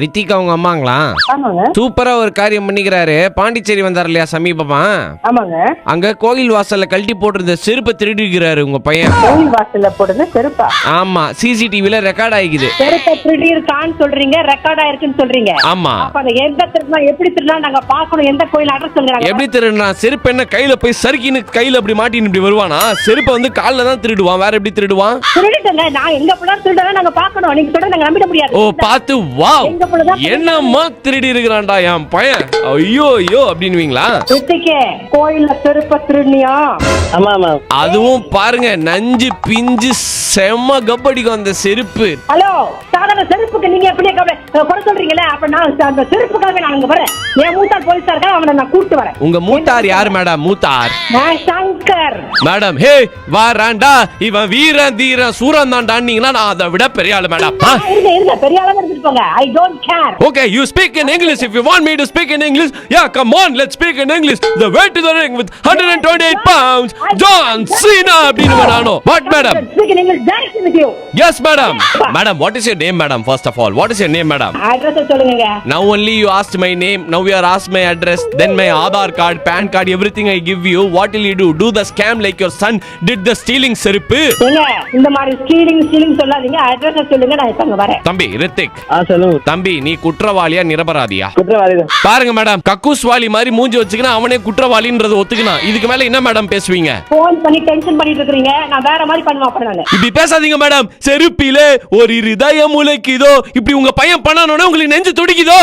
ரித்திகா உங்க அம்மாங்களா? ஆமாங்க. சூப்பரா ஒரு காரியம் பண்ணிக்கிறாரு. பாண்டிச்சேரி வந்தார் இல்லையா சமீபமா? ஆமாங்க. அங்க கோயில் வாசல்ல கழட்டி போட்டிருந்த செருப்பை திருடிக்கிறாரு உங்க பையன். கோயில் வாசல்ல போடுறது செருப்பா? ஆமா, சிசிடிவில ரெக்கார்ட் ஆயிக்குது. செருப்பை திருடி இருக்கான்னு சொல்றீங்க, ரெக்கார்ட் ஆயிருக்குன்னு சொல்றீங்க. ஆமா. அப்ப அந்த எந்த திருடனா எப்படி திருடனா நாங்க பாக்கணும். எந்த கோயில் அட்ரஸ் சொல்லுங்க. எப்படி திருடுனா? செருப்பு என்ன கையில போய் சறுக்கின்னு கையில அப்படி மாட்டின்னு இப்படி வருவானா? செருப்பை வந்து கால்ல தான் திருடுவான். வேற எப்படி திருடுவான்? திருடிட்டங்க. நான் எங்க புள்ள திருடனா நாங்க பாக்கணும். நீங்க சொல்றது நாங்க நம்பிட முடியாது. ஓ பாத்து வாவ், என்னம்மா திருடி இருக்கிறான்டா என் பையன், ஐயோ ஐயோ அப்படின்னுவீங்களா? கோயில்ல செருப்ப திருடினியா? ஆமா ஆமா. அதுவும் பாருங்க நஞ்சு பிஞ்சு செம்ம கப்படிக்கும் அந்த செருப்பு. ஹலோ, சாதாரண செருப்புக்கு நீங்க எப்படி குறை சொல்றீங்களே? அப்ப நான் அந்த செருப்புக்காக நான் அங்க வரேன். என் மூத்தார் போலீஸாருக்கா அவனை நான் கூப்பிட்டு வரேன். உங்க மூத்தார் யாரு மேடம்? மூத்தார் சங்கர் மேடம். ஹே வாராண்டா, இவன் வீரன் தீரன் சூரன் தான்டான்னீங்கன்னா நான் அதை விட பெரிய ஆளு மேடம். இருங்க பெரிய ஆளா இருந்துட்டு போங்க. I don't care. Okay, you speak in English if you want me to speak in English. Yeah, come on, let's speak in English. The way to the ring with 128 pounds, John Cena அப்படினு நானோ. What madam? Speak in English directly with you. Yes madam. Madam, what is your name madam? First of all, what is your name madam? Address சொல்லுங்க. Now only you asked my name, now you are asked my address, then my Aadhaar card, PAN card, everything I give you. What will you do? Do the scam like your son did the stealing செருப்பு? ஏங்க இந்த மாதிரி stealing சொல்லாதீங்க. Address சொல்லுங்க, நான் இப்ப அங்க வரேன். தம்பி ரித்திக். சொல்லுங்க. தம்பி நீ குற்றவாளியா நிரபராதியா? குற்றவாளி தான். பாருங்க மேடம், கக்கூஸ்வாலி மாதிரி மூஞ்சி வச்சுக்கினா அவனே குற்றவாளின்றது ஒத்துக்கினா. இதுக்கு மேல என்ன மேடம் பேசுவீங்க? போன் பண்ணி டென்ஷன் பண்ணிட்டு இருக்கீங்க. நான் வேற மாதிரி பண்ணுவேன் அப்புறம் நானு. இப்படி பேசாதீங்க மேடம். செருப்பிலே ஒரு இருதயம் முளைக்குதோ இப்படி உங்க பையன் பண்ணனோனே உங்களுக்கு நெஞ்சு துடிக்குதோ?